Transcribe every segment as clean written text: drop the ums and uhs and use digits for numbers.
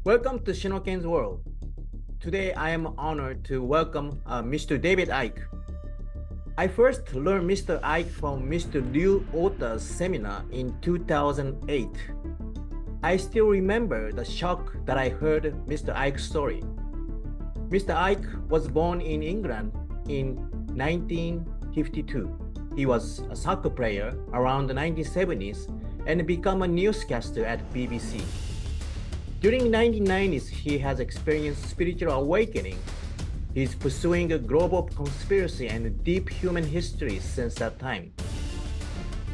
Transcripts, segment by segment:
Welcome to Shinoken's world. Today I am honored to welcome Mr. David Icke. I first learned Mr. Icke from Mr. Liu Ota's seminar in 2008. I still remember the shock that I heard Mr. Icke's story. Mr. Icke was born in England in 1952. He was a soccer player around the 1970s and became a newscaster at BBC. During the 1990s, he has experienced spiritual awakening. He's pursuing a global conspiracy and deep human history since that time.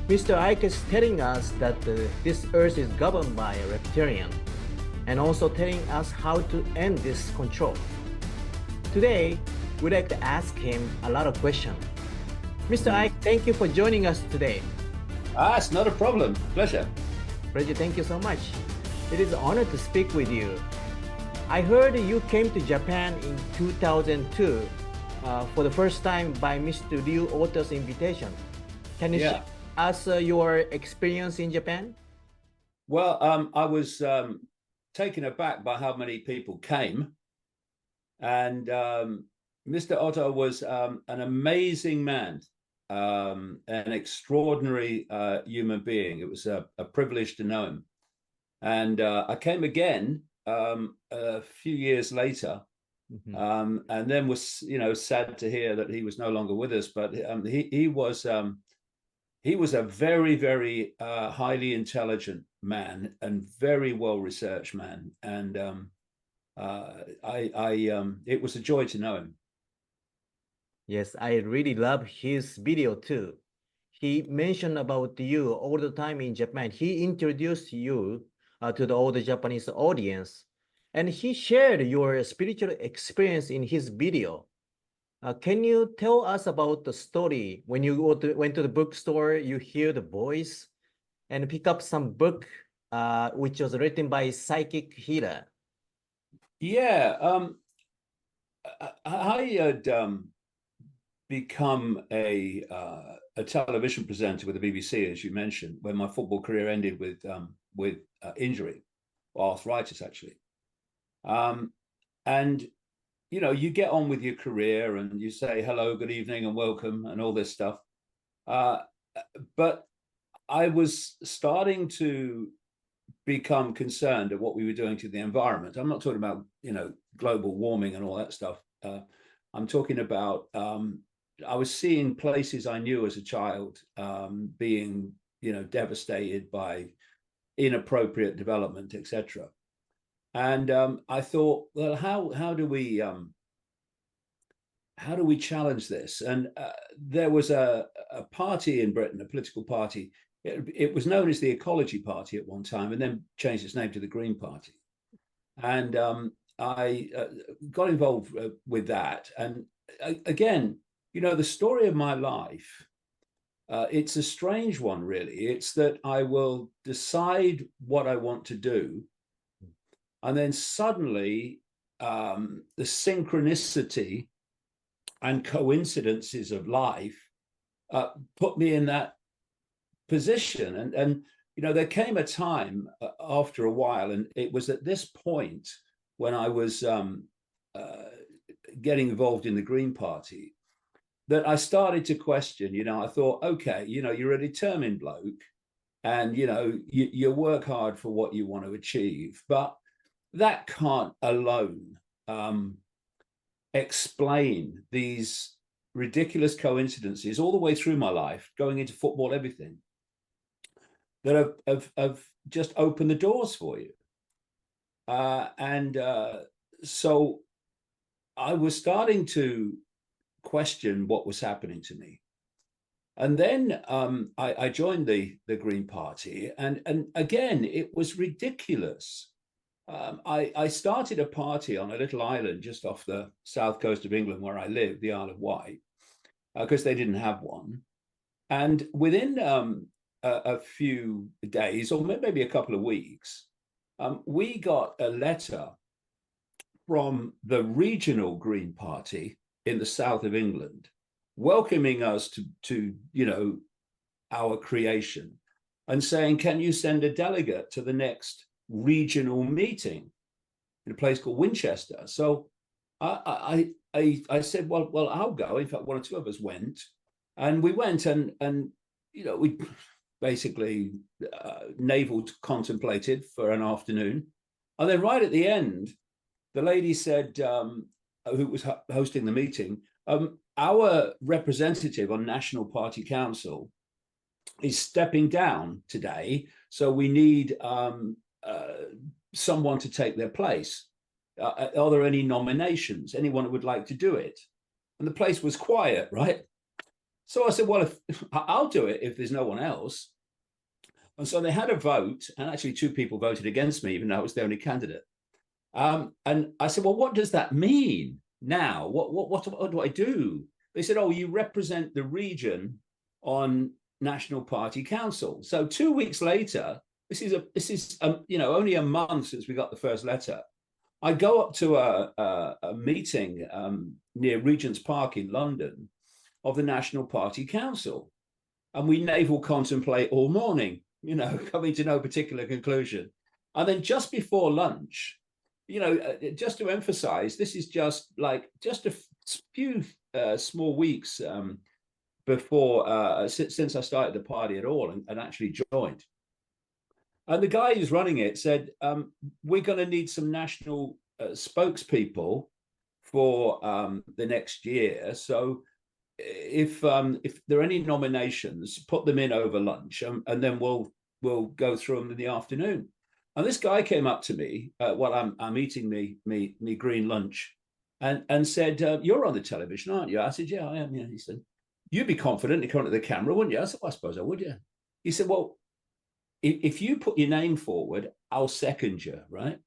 Mr. Icke is telling us that this earth is governed by a reptilian, and also telling us how to end this control. Today, we'd like to ask him a lot of questions. Mr. Icke, thank you for joining us today. It's not a problem. Pleasure. Pleasure, thank you so much. It is an honor to speak with you. I heard you came to Japan in 2002 for the first time by Mr. Liu Ota's invitation. Can you share us your experience in Japan? Well, I was taken aback by how many people came. And Mr. Ota was an amazing man, an extraordinary human being. It was a privilege to know him. And I came again a few years later, and then was, sad to hear that he was no longer with us. But he was a very, very highly intelligent man and very well researched man. And it was a joy to know him. Yes, I really love his video too. He mentioned about you all the time in Japan. He introduced you to all the Japanese audience, and he shared your spiritual experience in his video. Can you tell us about the story when you went to the bookstore, you hear the voice and pick up some book which was written by psychic healer? Yeah, I had become a television presenter with the BBC, as you mentioned, when my football career ended with injury, or arthritis, actually. And you get on with your career and you say hello, good evening, and welcome, and all this stuff. But I was starting to become concerned at what we were doing to the environment. I'm not talking about global warming and all that stuff. I'm talking about I was seeing places I knew as a child being devastated by inappropriate development, etc. And I thought, well, how do we challenge this? And there was a party in Britain, a political party. It was known as the Ecology Party at one time, and then changed its name to the Green Party. And I got involved with that. And again, the story of my life, it's a strange one, really. It's that I will decide what I want to do, and then suddenly the synchronicity and coincidences of life put me in that position. And there came a time after a while, and it was at this point when I was getting involved in the Green Party, that I started to question. I thought, okay, you're a determined bloke, and you work hard for what you want to achieve, but that can't alone explain these ridiculous coincidences all the way through my life, going into football, everything, that have just opened the doors for you. So I was starting to question what was happening to me. And then I joined the Green Party, and again, it was ridiculous. I started a party on a little island just off the south coast of England where I live, the Isle of Wight, because they didn't have one. And within a few days, or maybe a couple of weeks, we got a letter from the regional Green Party in the south of England, welcoming us to our creation, and saying, can you send a delegate to the next regional meeting? in a place called Winchester. So I said, well, I'll go. In fact, one or two of us went, and we went, and we basically navel contemplated for an afternoon, and then right at the end, the lady said, who was hosting the meeting, our representative on National Party Council is stepping down today, so we need someone to take their place. Are there any nominations? Anyone who would like to do it? And the place was quiet, right? So I said, well, I'll do it if there's no one else. And so they had a vote, and actually 2 people voted against me, even though I was the only candidate. And I said, well, what does that mean now? What do I do? They said, oh, you represent the region on National Party Council. So 2 weeks later, this is only a month since we got the first letter. I go up to a meeting near Regent's Park in London of the National Party Council, and we navel contemplate all morning, coming to no particular conclusion. And then just before lunch, just to emphasize, this is just a few small weeks before since I started the party at all and actually joined. And the guy who's running it said, we're going to need some national spokespeople for the next year. So if there are any nominations, put them in over lunch, and then we'll go through them in the afternoon. And this guy came up to me while I'm eating me green lunch and said, you're on the television, aren't you? I said, yeah, I am. Yeah. He said, you'd be confident in front of the camera, wouldn't you? I said, well, I suppose I would, yeah. He said, well, if you put your name forward, I'll second you, right?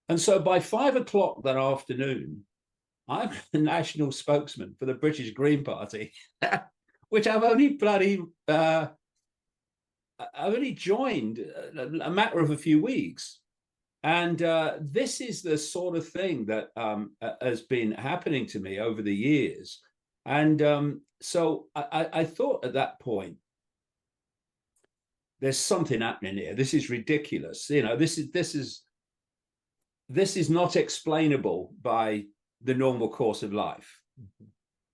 And so by 5 o'clock that afternoon, I'm the national spokesman for the British Green Party, which I've only joined a matter of a few weeks. And this is the sort of thing that has been happening to me over the years. And so I thought at that point, there's something happening here. This is ridiculous. This is not explainable by the normal course of life. Mm-hmm.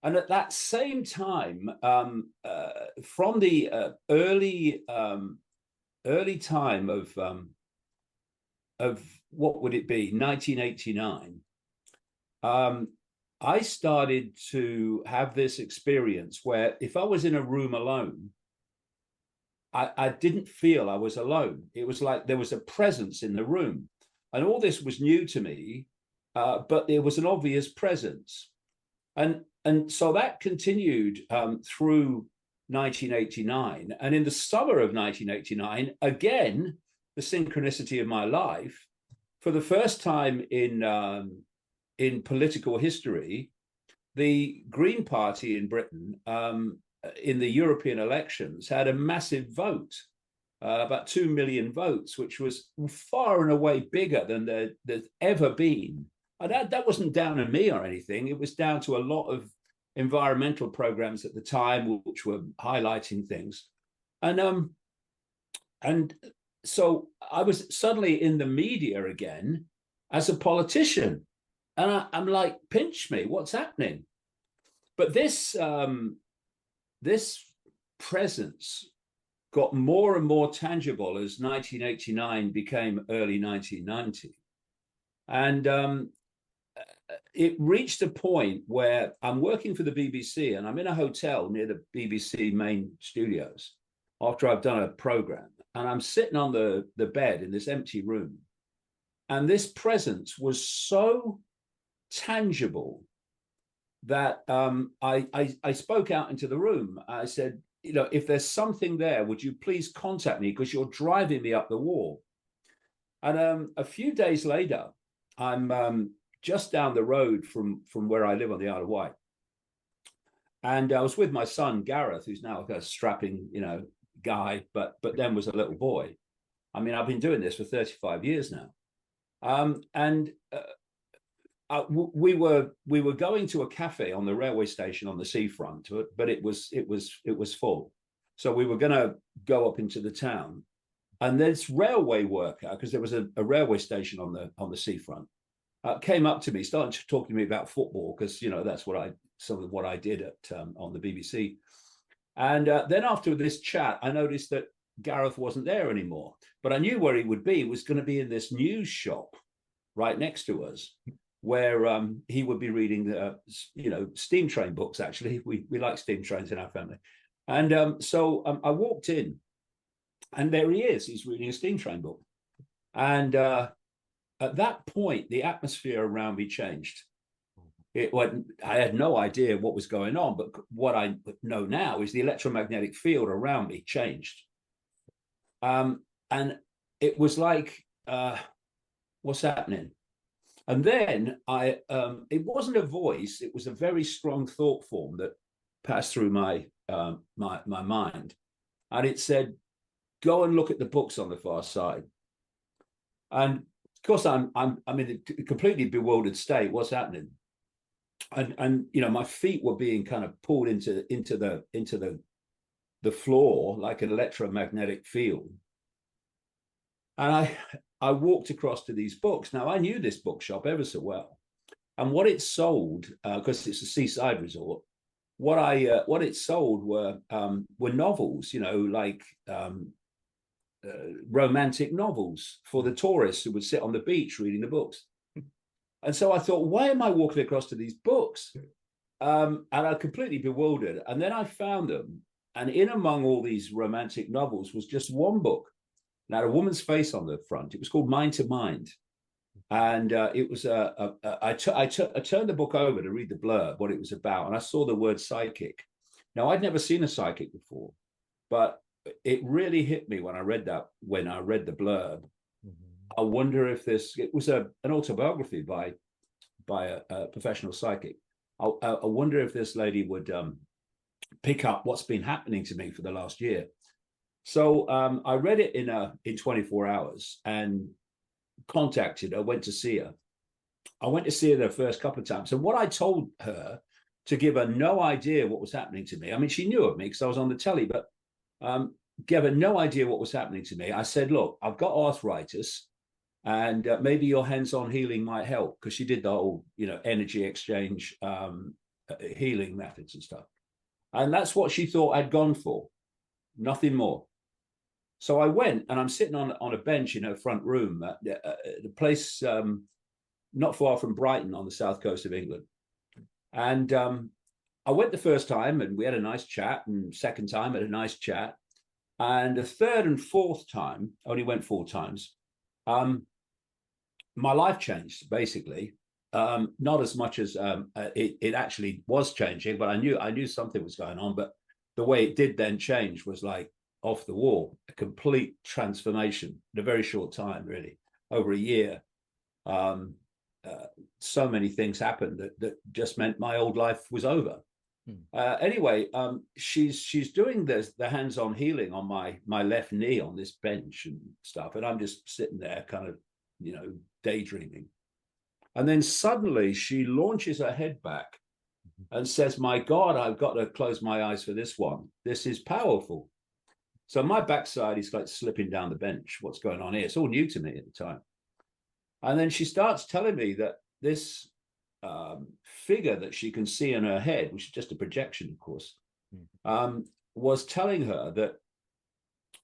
And at that same time, from the early time of what would it be, 1989, I started to have this experience where if I was in a room alone, I didn't feel I was alone. It was like there was a presence in the room. And all this was new to me, but there was an obvious presence. And so that continued through 1989. And in the summer of 1989, again, the synchronicity of my life, for the first time in political history, the Green Party in Britain, in the European elections, had a massive vote, about 2 million votes, which was far and away bigger than there's ever been. And that wasn't down to me or anything. It was down to a lot of environmental programs at the time, which were highlighting things. And so I was suddenly in the media again as a politician. And I'm like, pinch me, what's happening? But this presence got more and more tangible as 1989 became early 1990. And it reached a point where I'm working for the BBC and I'm in a hotel near the BBC main studios after I've done a program. And I'm sitting on the bed in this empty room. And this presence was so tangible that I spoke out into the room. I said, if there's something there, would you please contact me, because you're driving me up the wall. And a few days later, I'm just down the road from where I live on the Isle of Wight. And I was with my son, Gareth, who's now a strapping, guy, but then was a little boy. I mean, I've been doing this for 35 years now. We were going to a cafe on the railway station on the seafront, but it was full. So we were going to go up into the town, and this railway worker, because there was a railway station on the seafront, came up to me, started talking to me about football, because, you know, that's what some of what I did at on the BBC. And then after this chat, I noticed that Gareth wasn't there anymore, but I knew where he would be. He was going to be in this news shop right next to us, where he would be reading the, you know, steam train books. Actually, we like steam trains in our family. And so I walked in, and there he is. He's reading a steam train book. And at that point, the atmosphere around me changed. I had no idea what was going on, but what I know now is the electromagnetic field around me changed. And it was like, what's happening? And then it wasn't a voice, it was a very strong thought form that passed through my mind. And it said, go and look at the books on the far side. And of course, I'm in a completely bewildered state. What's happening? And you know, my feet were being kind of pulled into the floor like an electromagnetic field. And I walked across to these books. Now, I knew this bookshop ever so well, and what it sold, because it's a seaside resort, what it sold were novels, you know, like romantic novels for the tourists who would sit on the beach reading the books. And so I thought, why am I walking across to these books? And I completely bewildered. And then I found them, and in among all these romantic novels was just one book. It had a woman's face on the front. It was called Mind to Mind. And it was I turned the book over to read the blurb, what it was about, and I saw the word psychic. Now, I'd never seen a psychic before, but it really hit me when I read the blurb. Mm-hmm. I wonder if it was an autobiography by a professional psychic. I wonder if this lady would pick up what's been happening to me for the last year. So I read it in 24 hours and contacted her, went to see her. I went to see her the first couple of times. And what I told her, to give her no idea what was happening to me, I mean, she knew of me because I was on the telly, but gave her no idea what was happening to me. I said, look, I've got arthritis, and maybe your hands-on healing might help, because she did the whole, you know, energy exchange healing methods and stuff. And that's what she thought I'd gone for, nothing more. So I went, and I'm sitting on a bench in her front room, the place not far from Brighton on the south coast of England. And I went the first time, and we had a nice chat, and second time had a nice chat. And the third and fourth time, only went 4 times, my life changed, basically. Not as much as it actually was changing, but I knew something was going on. But the way it did then change was like off the wall, a complete transformation in a very short time, really, over a year. So many things happened that just meant my old life was over. Anyway, she's doing the hands-on healing on my left knee on this bench and stuff, and I'm just sitting there kind of, you know, daydreaming. And then suddenly she launches her head back and says, my God, I've got to close my eyes for this one. This is powerful. So my backside is like slipping down the bench. What's going on here? It's all new to me at the time. And then she starts telling me that this figure that she can see in her head, which is just a projection, of course, was telling her that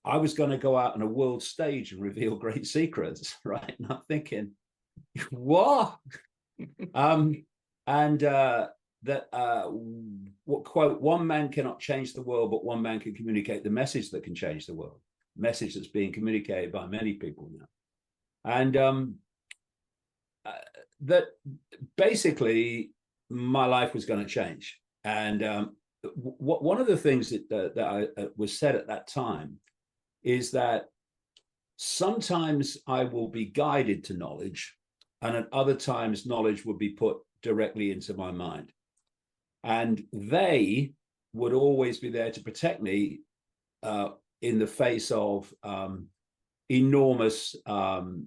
I was going to go out on a world stage and reveal great secrets, right? And I'm thinking, what? That what quote, one man cannot change the world, but one man can communicate the message that can change the world. Message that's being communicated by many people now. And that basically my life was going to change. And one of the things that I was said at that time is that sometimes I will be guided to knowledge, and at other times knowledge would be put directly into my mind. And they would always be there to protect me in the face of enormous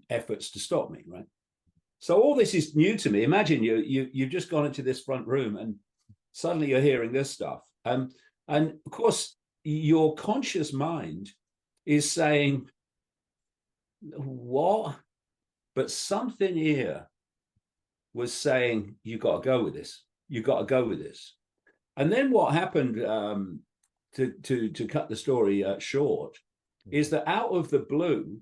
efforts to stop me, right? So all this is new to me. Imagine you've just gone into this front room and suddenly you're hearing this stuff. And of course, your conscious mind is saying, what? But something here was saying, you got to go with this. You got to go with this. And then what happened, to cut the story short, is that out of the blue,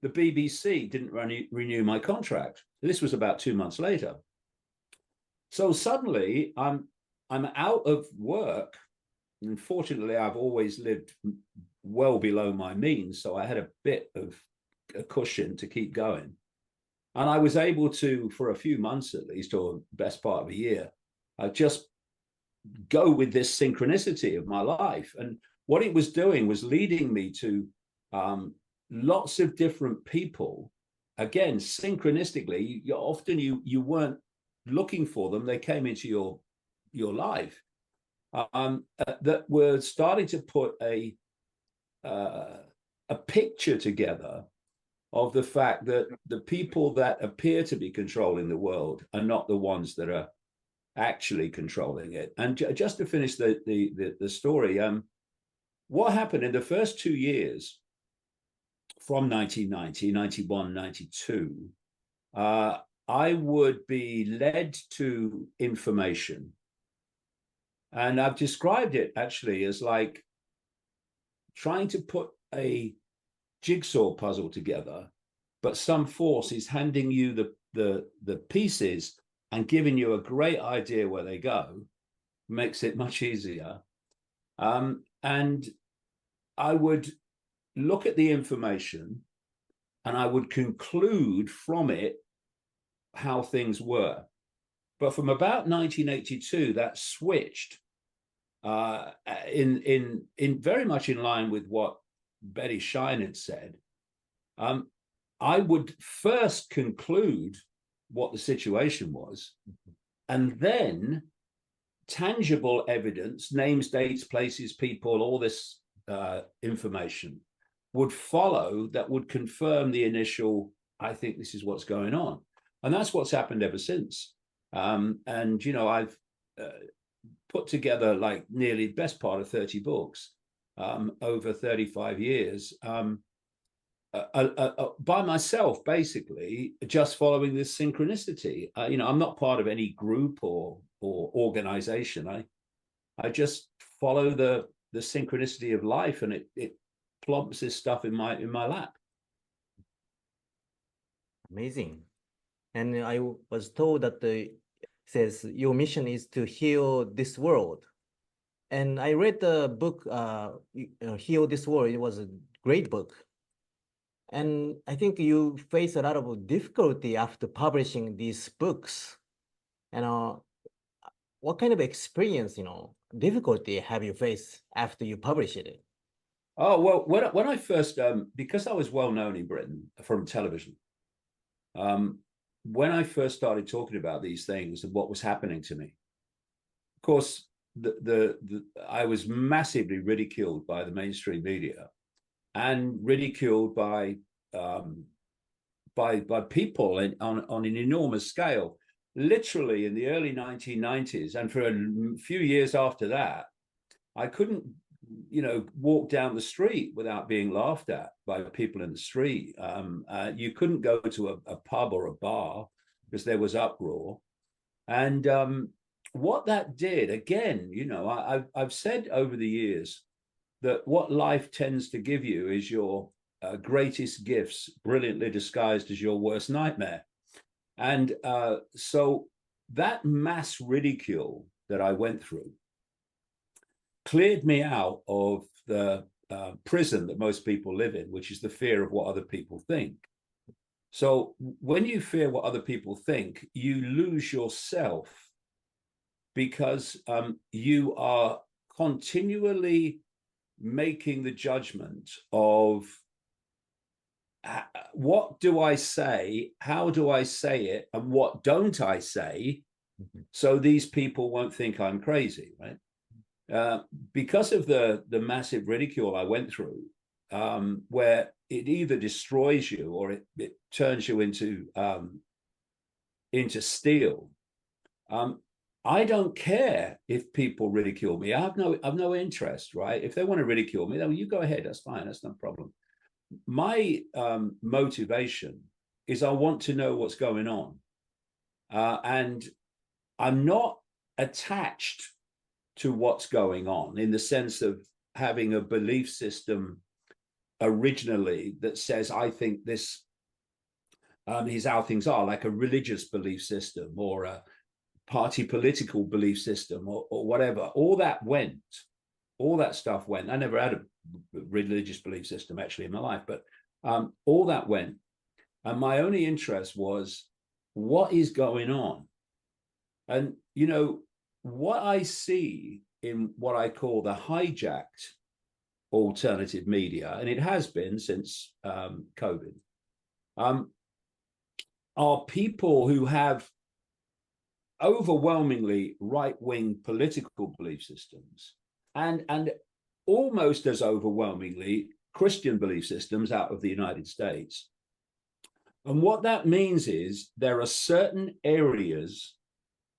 the BBC didn't renew my contract. This was about 2 months later. So suddenly I'm out of work. Unfortunately, I've always lived well below my means, so I had a bit of a cushion to keep going. And I was able to, for a few months at least, or best part of a year, just go with this synchronicity of my life. And what it was doing was leading me to lots of different people. Again, synchronistically, often you weren't looking for them. They came into your life, that were starting to put a picture together of the fact that the people that appear to be controlling the world are not the ones that are actually controlling it. And just to finish the story, what happened in the first 2 years from 1990, 91, 92, I would be led to information. And I've described it actually as like trying to put a jigsaw puzzle together, but some force is handing you the pieces and giving you a great idea where they go, makes it much easier. And I would look at the information and I would conclude from it how things were. But from about 1982, that switched in very much in line with what Betty Shine had said. I would first conclude what the situation was, and then tangible evidence, names, dates, places, people, all this information would follow that would confirm the initial, I think this is what's going on. And that's what's happened ever since. And, you know, I've put together like nearly the best part of 30 books over 35 years by myself, basically, just following this synchronicity. You know, I'm not part of any group or organization. I just follow the synchronicity of life, and it plumps this stuff in my lap. Amazing. And I was told that it says your mission is to heal this world. And I read the book, Heal This World. It was a great book. And I think you face a lot of difficulty after publishing these books. And what kind of experience, difficulty have you faced after you published it? Oh, well, when I first, because I was well known in Britain from television, when I first started talking about these things and what was happening to me, of course, I was massively ridiculed by the mainstream media and ridiculed by people on an enormous scale. Literally in the early 1990s, and for a few years after that, I couldn't, walk down the street without being laughed at by people in the street. You couldn't go to a pub or a bar because there was uproar. And what that did, again, I've said over the years that what life tends to give you is your greatest gifts, brilliantly disguised as your worst nightmare. And so that mass ridicule that I went through cleared me out of the prison that most people live in, which is the fear of what other people think. So when you fear what other people think, you lose yourself, because you are continually making the judgment of what do I say, how do I say it, and what don't I say, so these people won't think I'm crazy, right? Because of the massive ridicule I went through, where it either destroys you or it turns you into steel. I don't care if people ridicule me. I've no interest, right? If they want to ridicule me, then you go ahead. That's fine. That's no problem. My motivation is I want to know what's going on. and I'm not attached to what's going on in the sense of having a belief system originally that says, I think this is how things are, like a religious belief system or a party political belief system or whatever. All that stuff went. I never had a religious belief system actually in my life, but all that went. And my only interest was what is going on. And, you know, what I see in what I call the hijacked alternative media, and it has been since COVID, are people who have overwhelmingly right-wing political belief systems and almost as overwhelmingly Christian belief systems out of the United States. And what that means is there are certain areas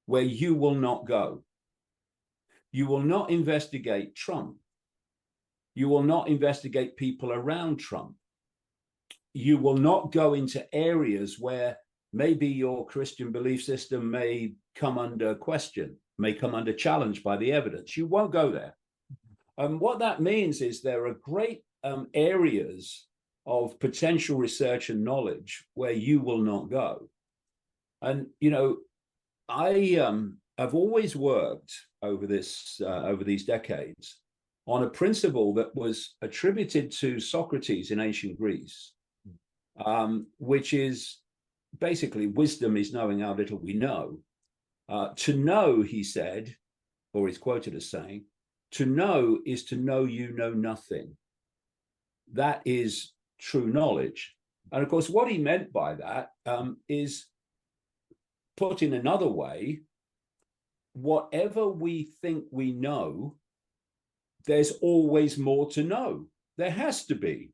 where you will not go. You will not investigate Trump. You will not investigate people around Trump. You will not go into areas where maybe your Christian belief system may come under question, may come under challenge by the evidence. You won't go there. And what that means is there are great areas of potential research and knowledge where you will not go. And, you know, I've always worked over these decades on a principle that was attributed to Socrates in ancient Greece, which is basically wisdom is knowing how little we know. To know, he said, or he's quoted as saying, to know is to know you know nothing. That is true knowledge. And of course, what he meant by that is, put in another way, whatever we think we know, there's always more to know. There has to be.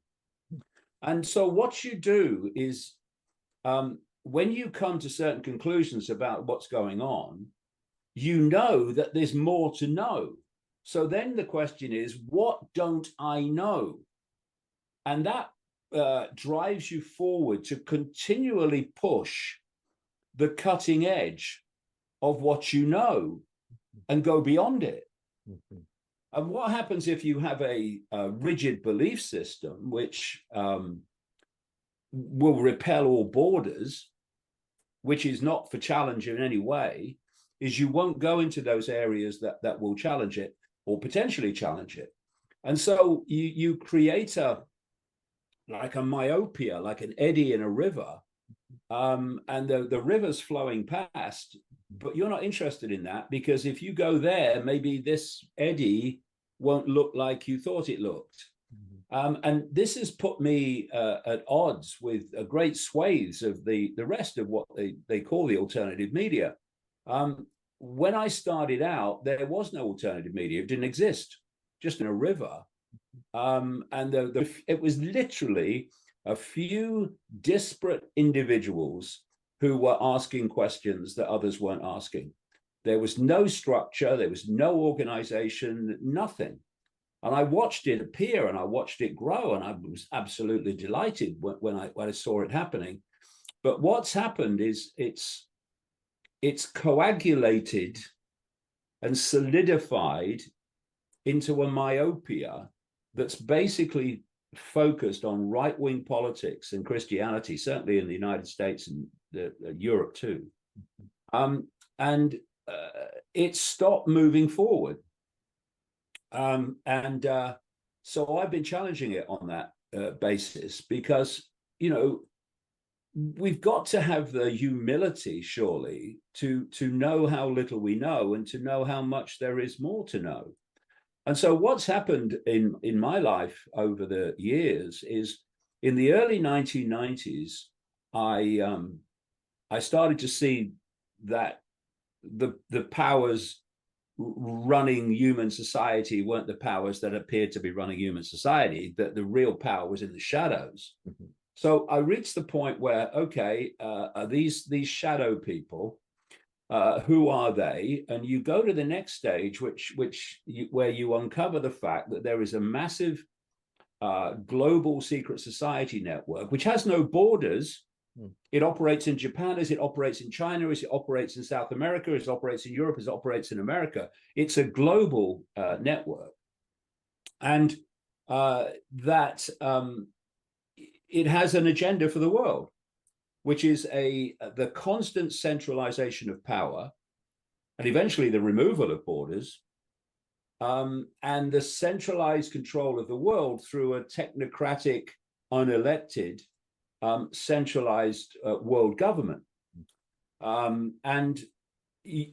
And so what you do is, when you come to certain conclusions about what's going on, you know that there's more to know. So then the question is, what don't I know? And that drives you forward to continually push the cutting edge of what you know and go beyond it. Mm-hmm. And what happens if you have a rigid belief system, which will repel all borders, which is not for challenge in any way, is you won't go into those areas that will challenge it or potentially challenge it. And so you create like a myopia, like an eddy in a river, and the river's flowing past, but you're not interested in that, because if you go there, maybe this eddy won't look like you thought it looked. And this has put me at odds with great swathes of the rest of what they call the alternative media. When I started out, there was no alternative media. It didn't exist, just in a river. And it was literally a few disparate individuals who were asking questions that others weren't asking. There was no structure, there was no organization, nothing. And I watched it appear and I watched it grow, and I was absolutely delighted when I saw it happening. But what's happened is it's coagulated and solidified into a myopia that's basically focused on right-wing politics and Christianity, certainly in the United States and Europe too. And it stopped moving forward. So I've been challenging it on that basis, because, you know, we've got to have the humility, surely, to know how little we know and to know how much there is more to know. And so what's happened in my life over the years is, in the early 1990s, I started to see that the powers running human society weren't the powers that appeared to be running human society, that the real power was in the shadows. Mm-hmm. So I reached the point where, okay, these shadow people, who are they? And you go to the next stage, where you uncover the fact that there is a massive global secret society network, which has no borders, It operates in Japan as it operates in China, as it operates in South America, as it operates in Europe, as it operates in America. It's a global network. And that it has an agenda for the world, which is the constant centralization of power and eventually the removal of borders, and the centralized control of the world through a technocratic, unelected, centralized world government. And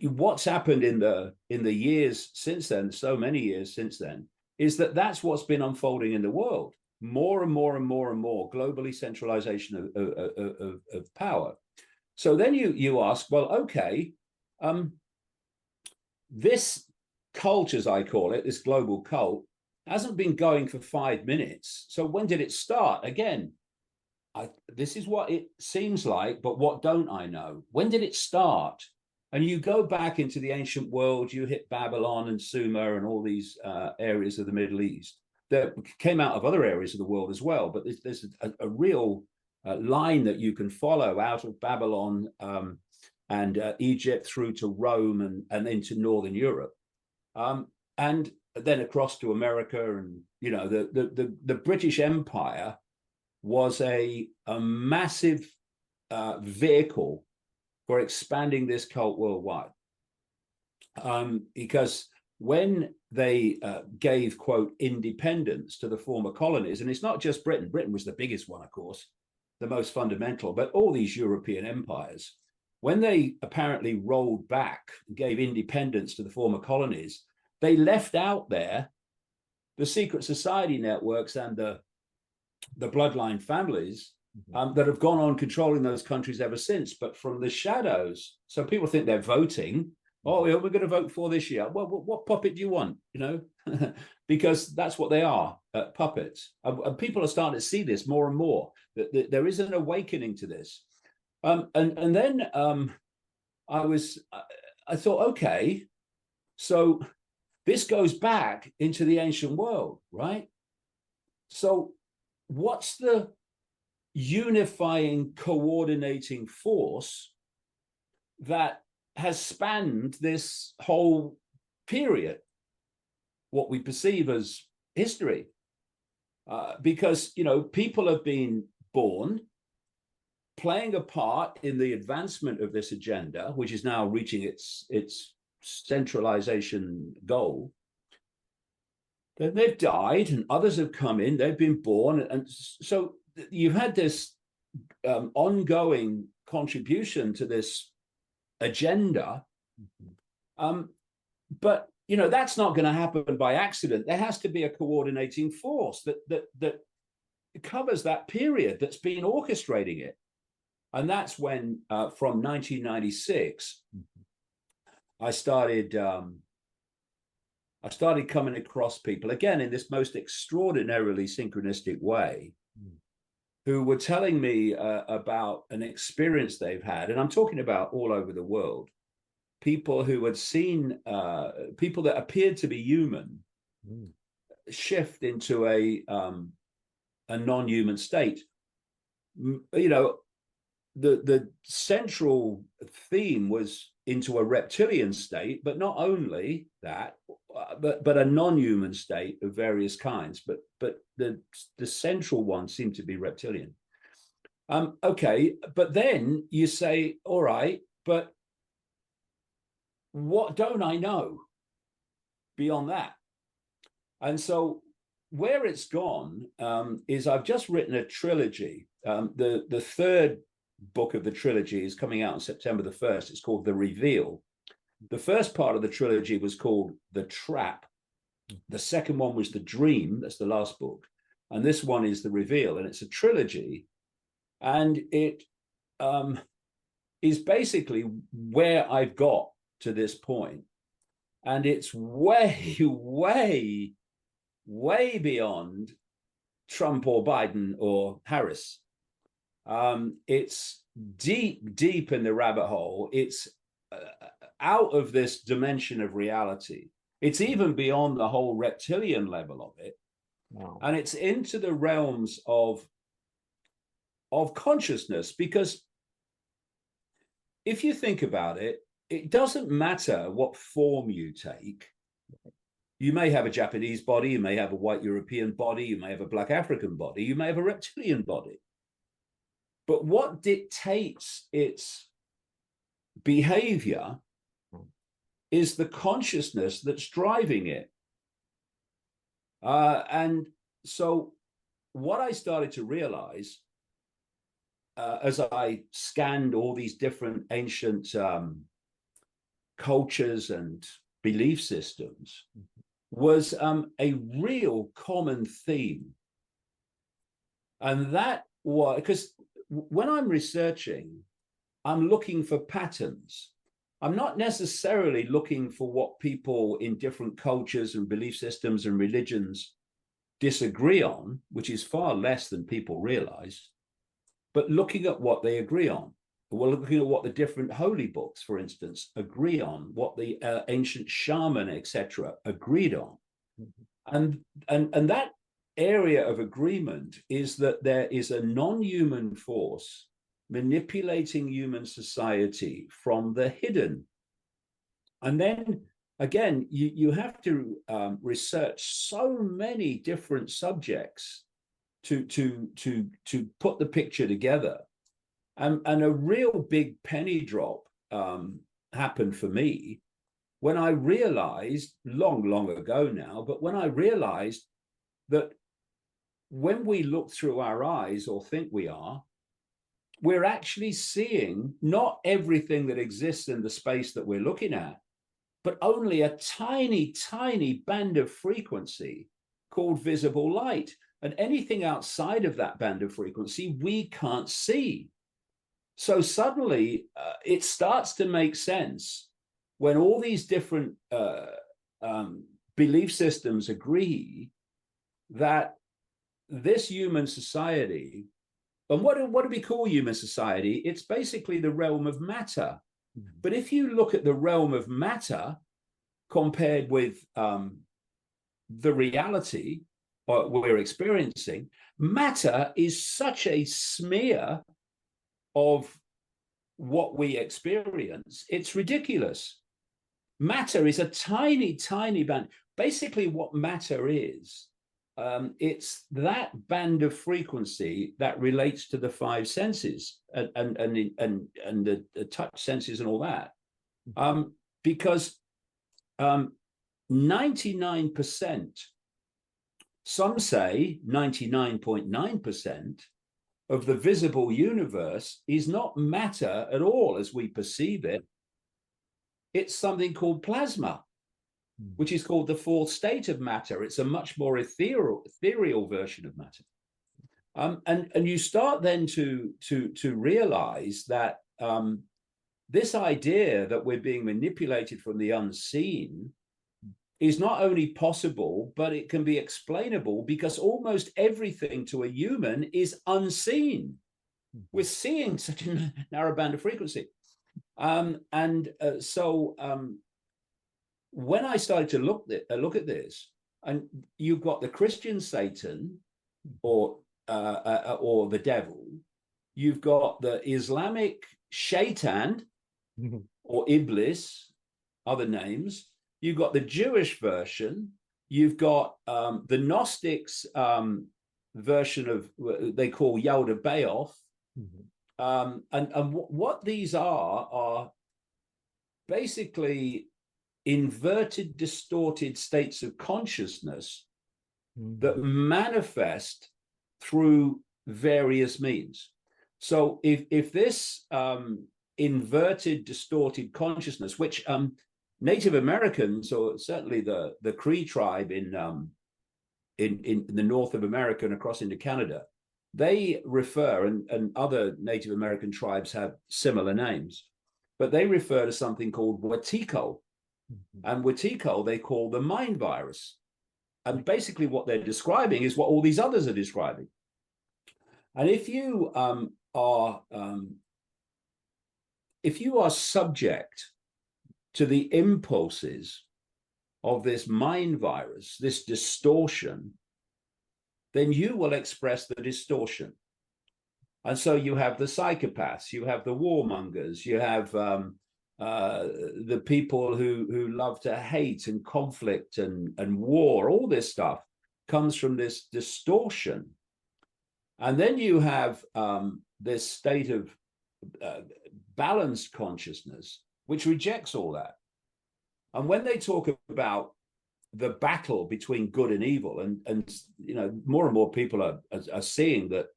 what's happened in the years since then, so many years since then, is that that's what's been unfolding in the world. More and more and more and more globally centralization of power. So then you ask, well, okay, this cult, as I call it, this global cult, hasn't been going for 5 minutes. So when did it start? Again, this is what it seems like, but what don't I know? When did it start? And you go back into the ancient world, you hit Babylon and Sumer and all these areas of the Middle East that came out of other areas of the world as well. But there's a real line that you can follow out of Babylon and Egypt through to Rome and into Northern Europe. And then across to America. And, you know, the British Empire was a massive vehicle for expanding this cult worldwide. Because when they gave, quote, independence to the former colonies, and it's not just Britain, Britain was the biggest one, of course, the most fundamental, but all these European empires, when they apparently rolled back, gave independence to the former colonies, they left out there the secret society networks and the bloodline families that have gone on controlling those countries ever since, but from the shadows. So people think they're voting. Oh, yeah, we're going to vote for this year. Well, what puppet do you want? You know, because that's what they are, puppets. And people are starting to see this more and more. That there is an awakening to this. And then I thought, okay, so this goes back into the ancient world, right? So what's the unifying, coordinating force that has spanned this whole period, what we perceive as history? Because, you know, people have been born, playing a part in the advancement of this agenda, which is now reaching its centralization goal. Then they've died and others have come in, they've been born. And so you've had this ongoing contribution to this agenda. But, you know, that's not going to happen by accident. There has to be a coordinating force that covers that period, that's been orchestrating it. And that's when, from 1996, I started coming across people, again, in this most extraordinarily synchronistic way, who were telling me about an experience they've had. And I'm talking about all over the world. People who had seen, people that appeared to be human shift into a non-human state. You know, the central theme was into a reptilian state, but not only that, but a non-human state of various kinds. But the central one seemed to be reptilian. Okay, but then you say, all right, but what don't I know beyond that? And so where it's gone is I've just written a trilogy. The third book of the trilogy is coming out on September the 1st. It's called The Reveal. The first part of the trilogy was called The Trap. The second one was The Dream. That's the last book. And this one is The Reveal. And it's a trilogy. And it is basically where I've got to this point. And it's way, way, way beyond Trump or Biden or Harris. It's deep, deep in the rabbit hole. It's out of this dimension of reality. It's even beyond the whole reptilian level of it. Wow. And it's into the realms of of consciousness, because if you think about it, it doesn't matter what form you take. You may have a Japanese body, you may have a white European body, you may have a black African body, you may have a reptilian body. But what dictates its behavior is the consciousness that's driving it. And so what I started to realize as I scanned all these different ancient cultures and belief systems was a real common theme. And that was because when I'm researching, I'm looking for patterns. I'm not necessarily looking for what people in different cultures and belief systems and religions disagree on, which is far less than people realize, but looking at what they agree on. We're looking at what the different holy books, for instance, agree on, what the ancient shaman, etc., agreed on. And that area of agreement is that there is a non-human force manipulating human society from the hidden. And then again, you have to research so many different subjects to put the picture together. And a real big penny drop happened for me when I realized, long ago now, but when I realized that when we look through our eyes or think we are, we're actually seeing not everything that exists in the space that we're looking at, but only a tiny, tiny band of frequency called visible light. And anything outside of that band of frequency, we can't see. So suddenly it starts to make sense when all these different belief systems agree that this human society, and what do we call human society? It's basically the realm of matter. But if you look at the realm of matter compared with the reality we're experiencing, matter is such a smear of what we experience, it's ridiculous. Matter is a tiny, tiny band. Basically, what matter is, it's that band of frequency that relates to the five senses and the touch senses and all that. Because 99%, some say 99.9%, of the visible universe is not matter at all as we perceive it. It's something called plasma, which is called the fourth state of matter. It's a much more ethereal version of matter. And you start then to realize that this idea that we're being manipulated from the unseen is not only possible, but it can be explainable because almost everything to a human is unseen. We're seeing such a narrow band of frequency. So when I started to look at this, and you've got the Christian Satan or the devil, you've got the Islamic Shaitan or Iblis, other names. You've got the Jewish version. You've got the Gnostics version of what they call Yalda Baoth. And what these are basically inverted, distorted states of consciousness that manifest through various means. So if this inverted, distorted consciousness, which Native Americans, or certainly the Cree tribe in the north of America and across into Canada, they refer, and other Native American tribes have similar names, but they refer to something called Wetiko. And Wetiko they call the mind virus. And basically what they're describing is what all these others are describing. And if you are subject to the impulses of this mind virus, this distortion, then you will express the distortion. And so you have the psychopaths, you have the warmongers, you have the people who love to hate and conflict and war. All this stuff comes from this distortion. And then you have this state of balanced consciousness, which rejects all that. And when they talk about the battle between good and evil, and you know, more and more people are seeing that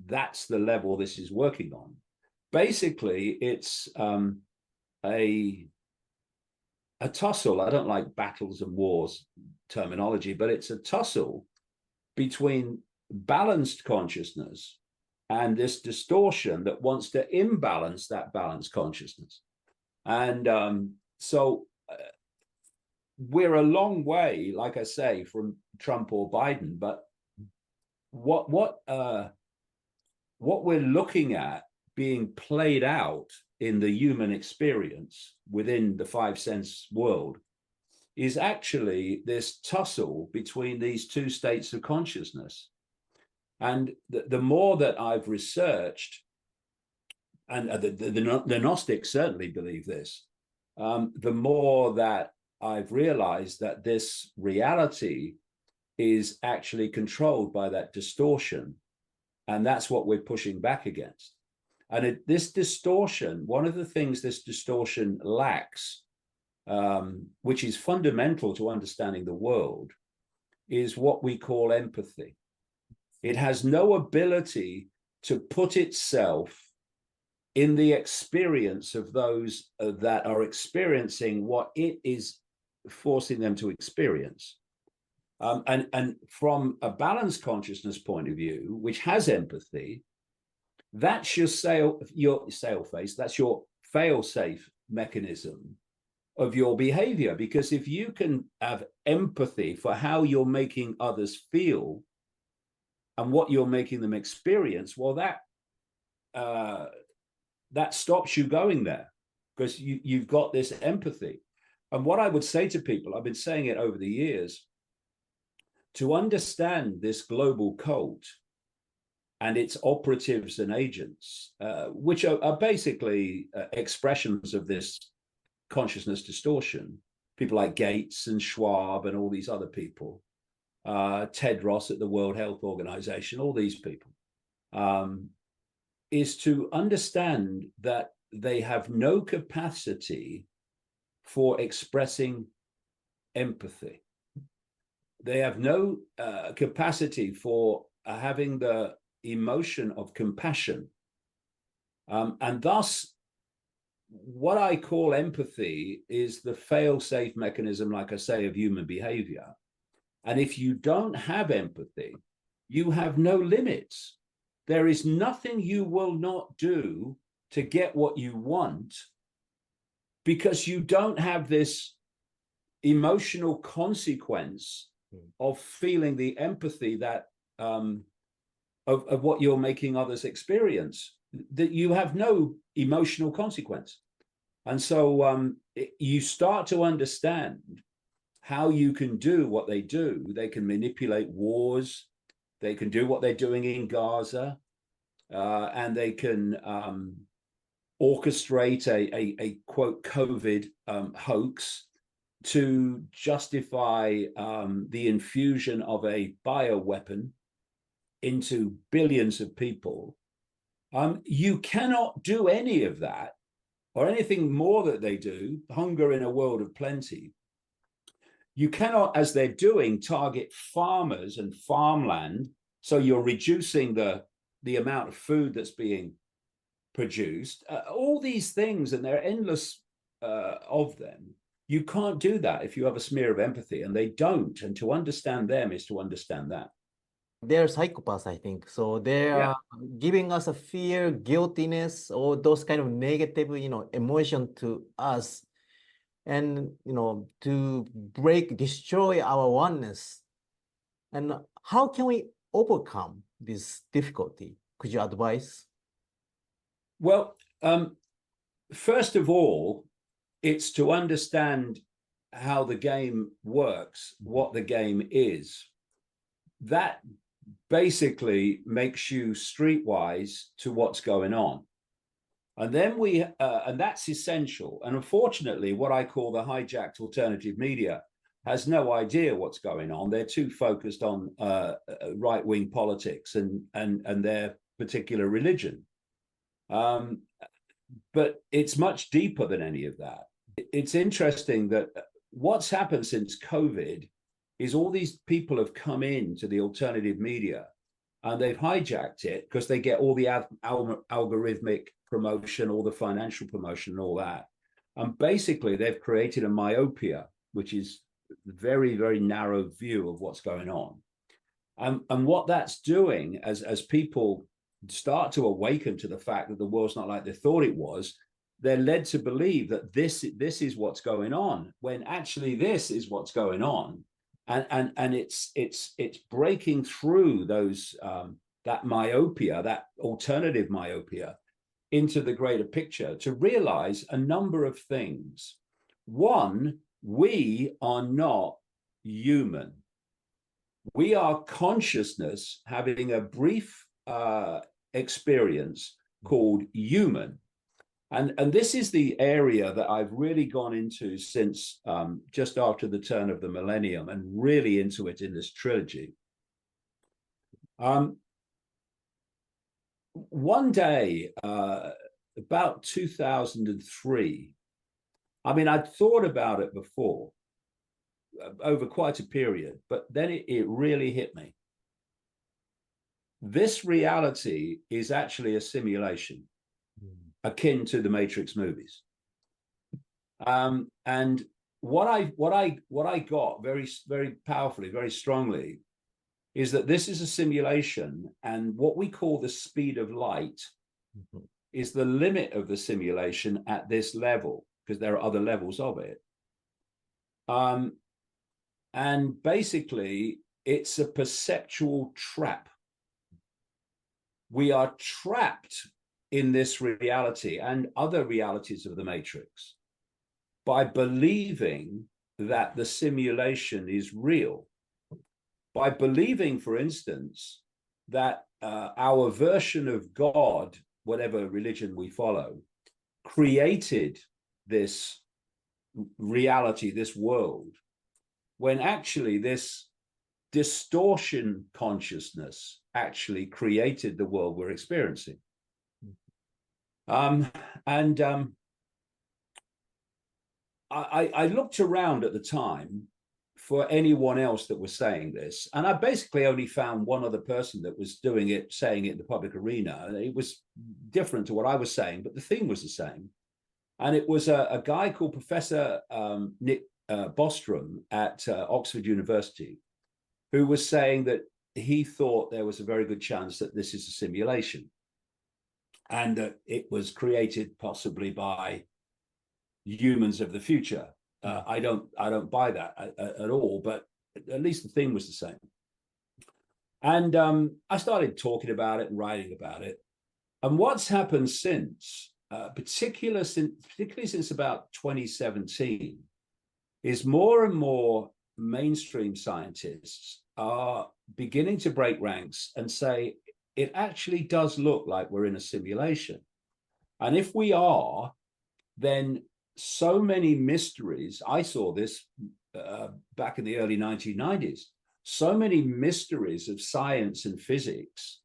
that's the level this is working on. Basically, it's a tussle. I don't like battles and wars terminology, but it's a tussle between balanced consciousness and this distortion that wants to imbalance that balanced consciousness. And so we're a long way, like I say, from Trump or Biden, but what we're looking at being played out in the human experience within the five sense world is actually this tussle between these two states of consciousness. And the more that I've researched, and the Gnostics certainly believe this, the more that I've realized that this reality is actually controlled by that distortion. And that's what we're pushing back against. And this distortion, one of the things this distortion lacks, which is fundamental to understanding the world, is what we call empathy. It has no ability to put itself in the experience of those that are experiencing what it is forcing them to experience. And from a balanced consciousness point of view, which has empathy, that's your that's your fail-safe mechanism of your behavior. Because if you can have empathy for how you're making others feel and what you're making them experience, well, that stops you going there, because you've got this empathy. And what I would say to people, I've been saying it over the years, to understand this global cult and its operatives and agents, which are basically expressions of this consciousness distortion, people like Gates and Schwab and all these other people, Tedros at the World Health Organization, all these people, is to understand that they have no capacity for expressing empathy. They have no capacity for having the emotion of compassion. And thus, what I call empathy is the fail-safe mechanism, like I say, of human behavior. And if you don't have empathy, you have no limits. There is nothing you will not do to get what you want, because you don't have this emotional consequence of feeling the empathy that of what you're making others experience. That you have no emotional consequence. And so you start to understand how you can do what they do. They can manipulate wars, they can do what they're doing in Gaza, and they can orchestrate a quote COVID hoax to justify the infusion of a bioweapon into billions of people. You cannot do any of that or anything more that they do, hunger in a world of plenty. You cannot, as they're doing, target farmers and farmland, so you're reducing the amount of food that's being produced. All these things, and there are endless of them. You can't do that if you have a smear of empathy, and they don't. And to understand them is to understand that. They're psychopaths, I think. So they're giving us a fear, guiltiness, or those kind of negative, emotion to us, and to destroy our oneness. And how can we overcome this difficulty? Could you advise? Well, first of all, it's to understand how the game works, what the game is. That basically makes you streetwise to what's going on. And then and that's essential. And unfortunately, what I call the hijacked alternative media has no idea what's going on. They're too focused on right-wing politics and their particular religion. But it's much deeper than any of that. It's interesting that what's happened since COVID is all these people have come into the alternative media and they've hijacked it because they get all the algorithmic promotion, all the financial promotion and all that. And basically they've created a myopia, which is a very, very narrow view of what's going on. And what that's doing as people start to awaken to the fact that the world's not like they thought it was, they're led to believe that this is what's going on, when actually this is what's going on. And it's breaking through those that myopia, that alternative myopia, into the greater picture to realize a number of things. One, we are not human. We are consciousness having a brief experience called human. And this is the area that I've really gone into since just after the turn of the millennium, and really into it in this trilogy. One day, about 2003, I mean, I'd thought about it before, over quite a period, but then it really hit me. This reality is actually a simulation, akin to the Matrix movies. And what I got very, very powerfully, very strongly, is that this is a simulation, and what we call the speed of light is the limit of the simulation at this level, because there are other levels of it. And basically, it's a perceptual trap. We are trapped in this reality and other realities of the Matrix by believing that the simulation is real. By believing, for instance, that our version of God, whatever religion we follow, created this reality, this world, when actually this distortion consciousness actually created the world we're experiencing. I looked around at the time for anyone else that was saying this, and I basically only found one other person that was doing it, saying it in the public arena. It was different to what I was saying, but the theme was the same. And it was a guy called Professor Nick Bostrom at Oxford University, who was saying that he thought there was a very good chance that this is a simulation, and that it was created possibly by humans of the future. I don't buy that at all, but at least the theme was the same. And I started talking about it and writing about it. And what's happened since, particularly since about 2017, is more and more mainstream scientists are beginning to break ranks and say, it actually does look like we're in a simulation. And if we are, then so many mysteries, I saw this back in the early 1990s, so many mysteries of science and physics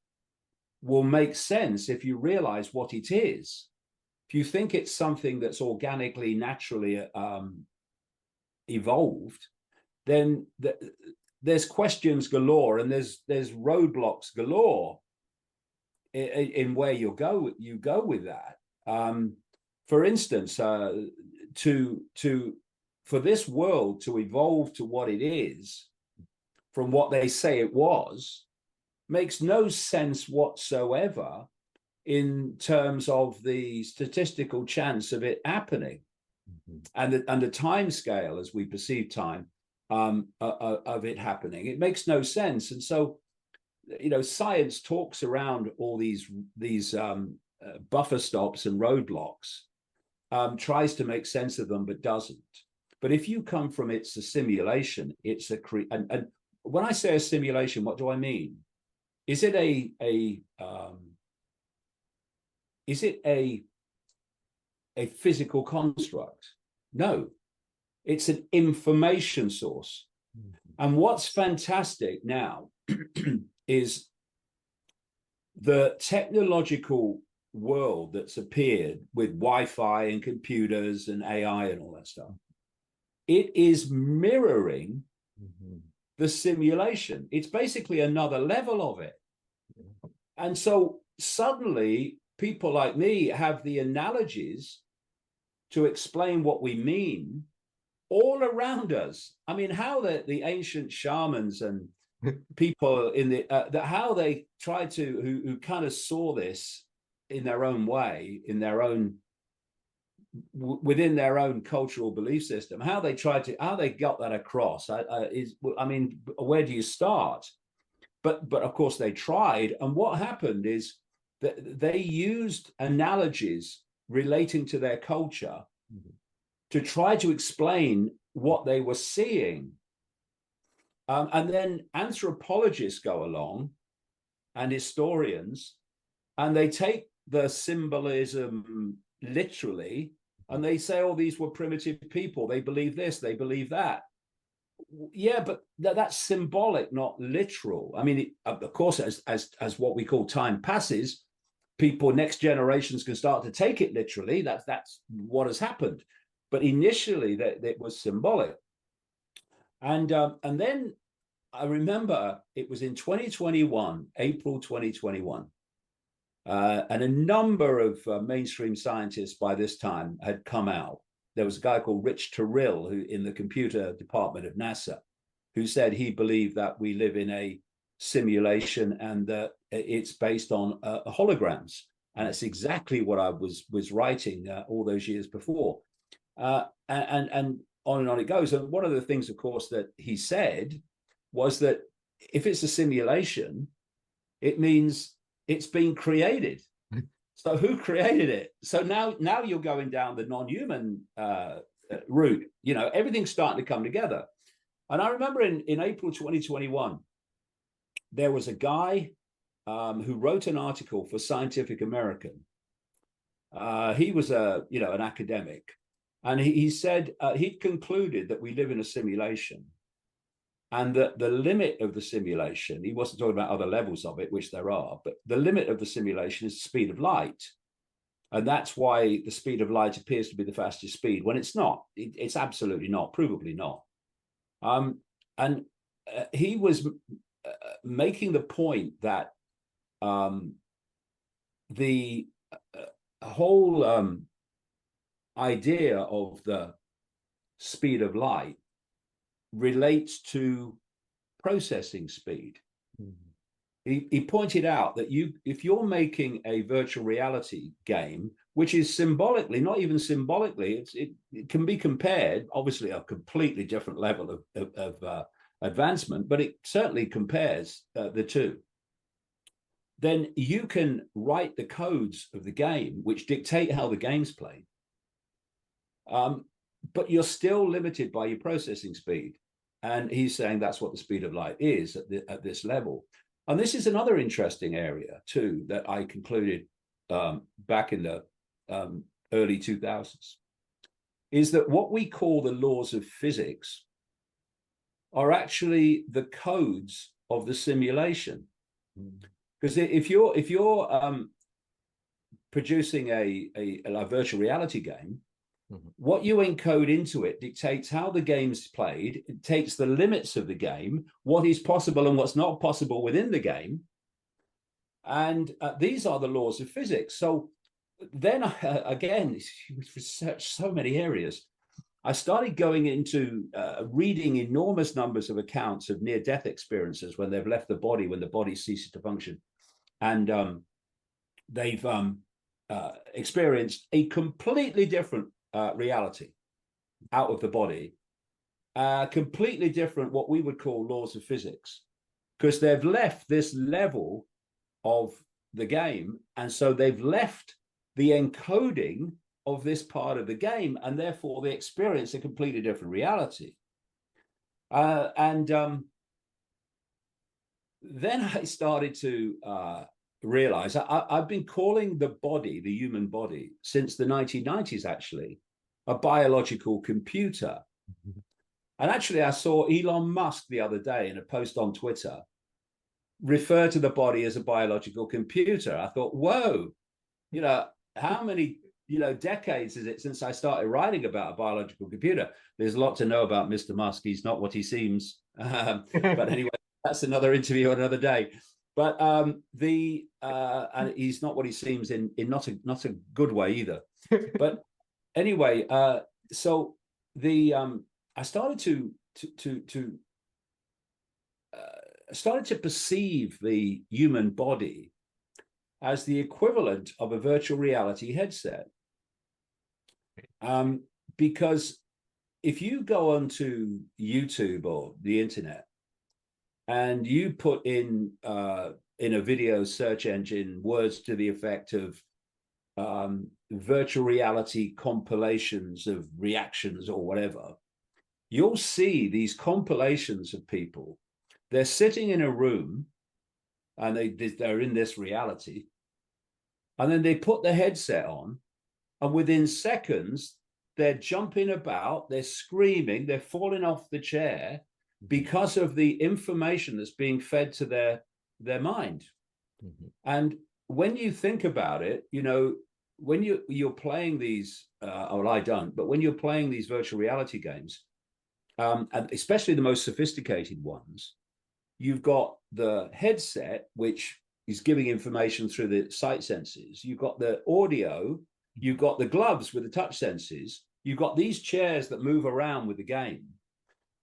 will make sense if you realize what it is. If you think it's something that's organically, naturally evolved, then there's questions galore, and there's roadblocks galore in where you go with that. For instance, for this world to evolve to what it is from what they say it was makes no sense whatsoever in terms of the statistical chance of it happening, and the time scale as we perceive time of it happening. It makes no sense. And so, you know, science talks around all these buffer stops and roadblocks, tries to make sense of them, but doesn't. But if you come from it's a simulation, it's and when I say a simulation, what do I mean? is it a physical construct? No, it's an information source. And what's fantastic now is the technological world that's appeared with Wi-Fi and computers and AI and all that stuff. It is mirroring the simulation. It's basically another level of it. And so suddenly people like me have the analogies to explain what we mean all around us. I mean, how the ancient shamans and people in the how they tried to who kind of saw this in their own way, in their own within their own cultural belief system, how they got that across I mean, where do you start? But of course they tried, and what happened is that they used analogies relating to their culture to try to explain what they were seeing. And then anthropologists go along and historians, and they take the symbolism literally, and they say, oh, these were primitive people. They believe this, they believe that. Yeah, but that's symbolic, not literal. I mean, of course, as what we call time passes, next generations can start to take it literally. That's what has happened. But initially, that was symbolic. And then I remember it was in 2021, April 2021, and a number of mainstream scientists by this time had come out. There was a guy called Rich Terrell, who in the computer department of NASA, who said he believed that we live in a simulation and that it's based on holograms. And it's exactly what I was writing all those years before. And on and on it goes. And one of the things, of course, that he said was that if it's a simulation, it means it's been created. So who created it? So now you're going down the non-human route. You know, everything's starting to come together. And I remember in April 2021, there was a guy who wrote an article for Scientific American. He was an academic, and he said he'd concluded that we live in a simulation, and that the limit of the simulation, he wasn't talking about other levels of it, which there are, but the limit of the simulation is the speed of light. And that's why the speed of light appears to be the fastest speed, when it's not. It's absolutely not, provably not. And he was making the point that the whole idea of the speed of light relates to processing speed. He pointed out that if you're making a virtual reality game, which is symbolically, not even symbolically, it can be compared, obviously a completely different level of advancement, but it certainly compares the two. Then you can write the codes of the game, which dictate how the game's played. But you're still limited by your processing speed. And he's saying that's what the speed of light is at this level. And this is another interesting area, too, that I concluded back in the early 2000s, is that what we call the laws of physics are actually the codes of the simulation. Because if you're producing a virtual reality game, what you encode into it dictates how the game's played. It takes the limits of the game, what is possible and what's not possible within the game. And these are the laws of physics. So then, again, we've researched so many areas. I started going into reading enormous numbers of accounts of near-death experiences when they've left the body, when the body ceases to function. And they've experienced a completely different reality out of the body, completely different, what we would call laws of physics, because they've left this level of the game, and so they've left the encoding of this part of the game, and therefore they experience a completely different reality. And then I started to realize I've been calling the body, the human body, since the 1990s, actually, a biological computer. And actually, I saw Elon Musk the other day in a post on Twitter refer to the body as a biological computer. I thought, whoa, how many decades is it since I started writing about a biological computer? There's a lot to know about Mr. Musk. He's not what he seems. But anyway, that's another interview another day. But and he's not what he seems in not a good way either. But anyway, so I started to perceive the human body as the equivalent of a virtual reality headset. Because if you go onto YouTube or the internet and you put in a video search engine words to the effect of virtual reality compilations of reactions or whatever, you'll see these compilations of people. They're sitting in a room and they're in this reality. And then they put the headset on, and within seconds, they're jumping about, they're screaming, they're falling off the chair because of the information that's being fed to their mind. Mm-hmm. And when you think about it, when you're playing these, well, I don't, but when you're playing these virtual reality games, and especially the most sophisticated ones, you've got the headset, which is giving information through the sight senses. You've got the audio, you've got the gloves with the touch senses, you've got these chairs that move around with the game.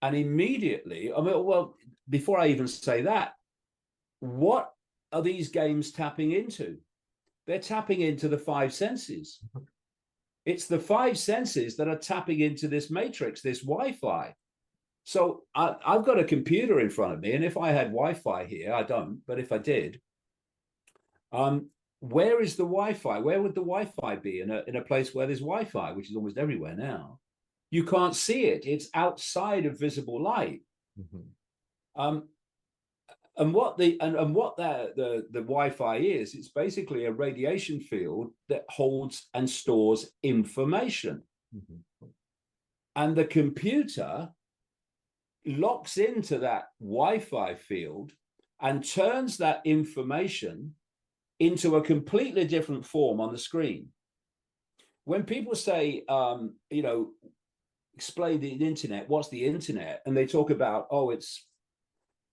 And immediately, well, before I even say that, what are these games tapping into? They're tapping into the five senses. It's the five senses that are tapping into this matrix, this Wi-Fi. So I've got a computer in front of me, and if I had Wi-Fi here, I don't, but if I did, where is the Wi-Fi? Where would the Wi-Fi be in a place where there's Wi-Fi, which is almost everywhere now? You can't see it. It's outside of visible light. Mm-hmm. And what the Wi-Fi is, it's basically a radiation field that holds and stores information. Mm-hmm. And the computer locks into that Wi-Fi field and turns that information into a completely different form on the screen. When people say, explain the internet, what's the internet? And they talk about, it's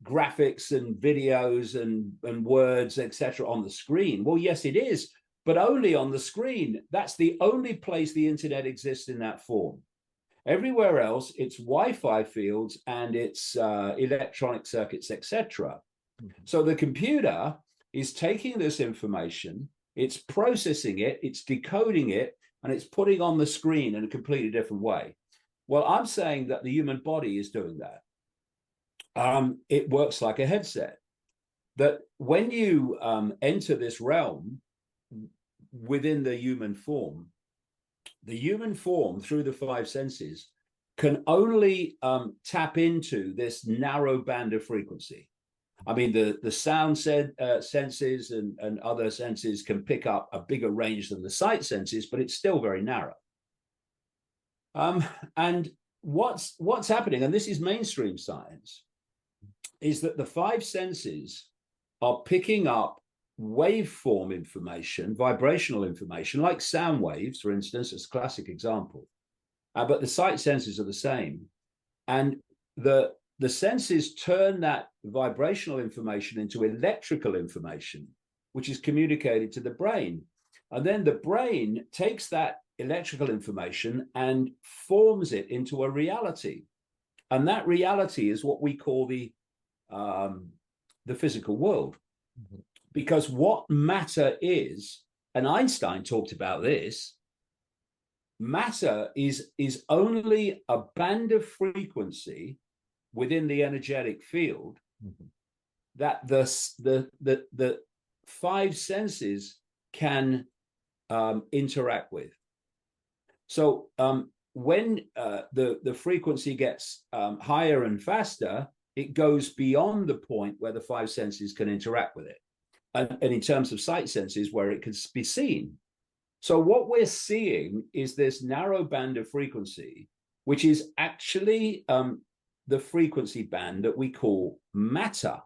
graphics and videos and words, etc. on the screen. Well, yes, it is, but only on the screen. That's the only place the internet exists in that form. Everywhere else, it's Wi-Fi fields and it's electronic circuits, etc. Mm-hmm. So the computer is taking this information, it's processing it, it's decoding it, and it's putting on the screen in a completely different way. Well, I'm saying that the human body is doing that. It works like a headset. That when you enter this realm within the human form through the five senses can only tap into this narrow band of frequency. I mean, the sound senses and other senses can pick up a bigger range than the sight senses, but it's still very narrow. And what's happening, and this is mainstream science, is that the five senses are picking up waveform information, vibrational information, like sound waves, for instance, as a classic example. But the sight senses are the same. And the senses turn that vibrational information into electrical information, which is communicated to the brain. And then the brain takes that electrical information and forms it into a reality. And that reality is what we call the physical world. Mm-hmm. Because what matter is, and Einstein talked about this, matter is only a band of frequency within the energetic field. Mm-hmm. that the five senses can interact with. So when the frequency gets higher and faster, it goes beyond the point where the five senses can interact with it. And in terms of sight senses, where it can be seen. So what we're seeing is this narrow band of frequency, which is actually the frequency band that we call matter.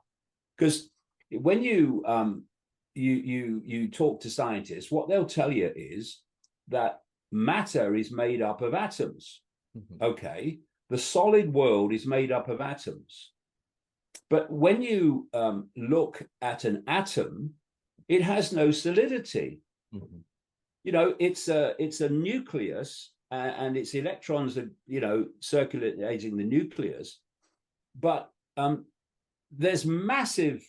Because when you talk to scientists, what they'll tell you is that matter is made up of atoms. Okay, the solid world is made up of atoms. But when you look at an atom, it has no solidity. You know, it's a nucleus, and its electrons are, you know, circulating the nucleus. But there's massive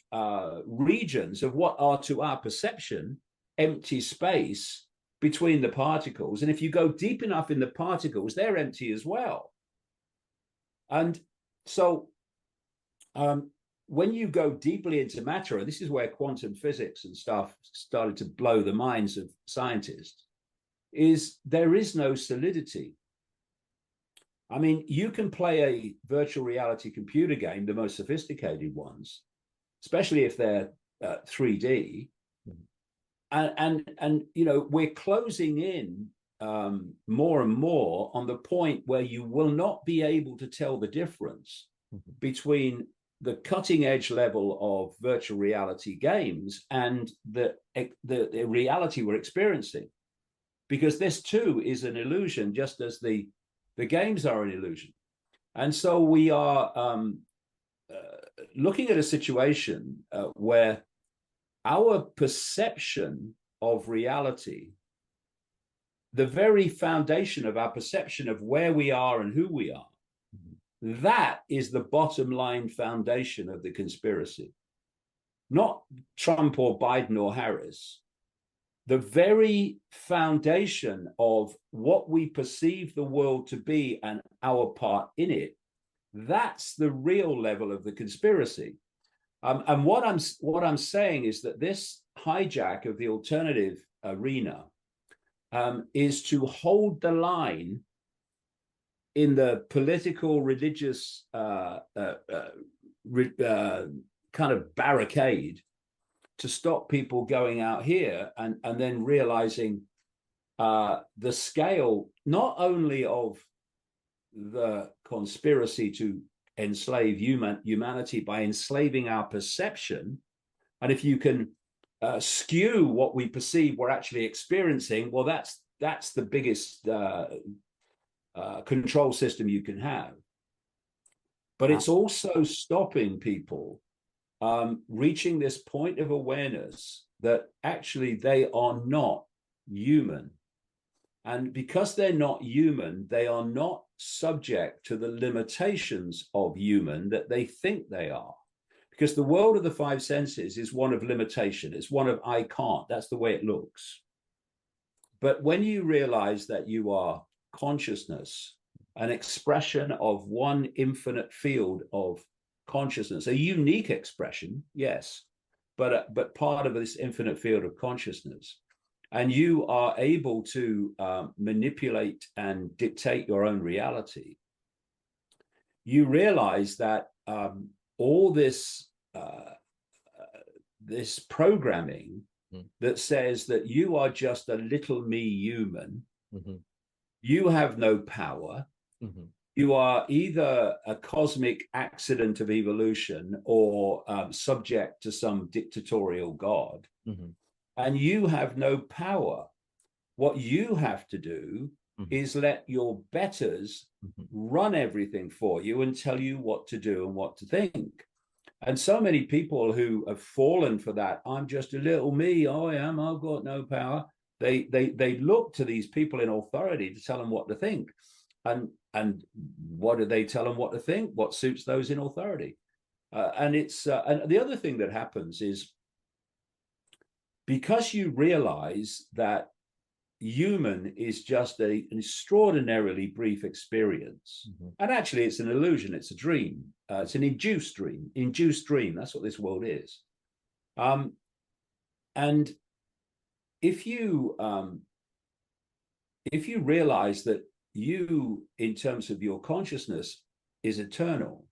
regions of what are, to our perception, empty space between the particles. And if you go deep enough in the particles, they're empty as well. And so when you go deeply into matter, and this is where quantum physics and stuff started to blow the minds of scientists, is there is no solidity. I mean, you can play a virtual reality computer game, the most sophisticated ones, especially if they're 3D. And you know, we're closing in more and more on the point where you will not be able to tell the difference between the cutting edge level of virtual reality games and the reality we're experiencing, because this too is an illusion, just as the games are an illusion. And so we are looking at a situation where our perception of reality, the very foundation of our perception of where we are and who we are, that is the bottom line foundation of the conspiracy. Not Trump or Biden or Harris. The very foundation of what we perceive the world to be and our part in it, that's the real level of the conspiracy. And what I'm saying is that this hijack of the alternative arena is to hold the line in the political, religious kind of barricade to stop people going out here and then realizing the scale, not only of the conspiracy to enslave humanity by enslaving our perception. And if you can skew what we perceive we're actually experiencing, well, that's the biggest control system you can have. But it's also stopping people reaching this point of awareness that actually they are not human. And because they're not human, they are not subject to the limitations of human that they think they are. Because the world of the five senses is one of limitation. It's one of I can't. That's the way it looks. But when you realize that you are consciousness, an expression of one infinite field of consciousness, a unique expression, yes, but part of this infinite field of consciousness, and you are able to manipulate and dictate your own reality, you realize that all this this programming that says that you are just a little me human, you have no power, you are either a cosmic accident of evolution or subject to some dictatorial god, and you have no power. What you have to do is let your betters run everything for you and tell you what to do and what to think. And so many people who have fallen for that, I'm just a little me, I've got no power. They look to these people in authority to tell them what to think. And what do they tell them what to think? What suits those in authority? And the other thing that happens is, because you realize that human is just an extraordinarily brief experience, and actually it's an illusion, it's a dream, it's an induced dream. That's what this world is. And if you realize that you, in terms of your consciousness, is eternal,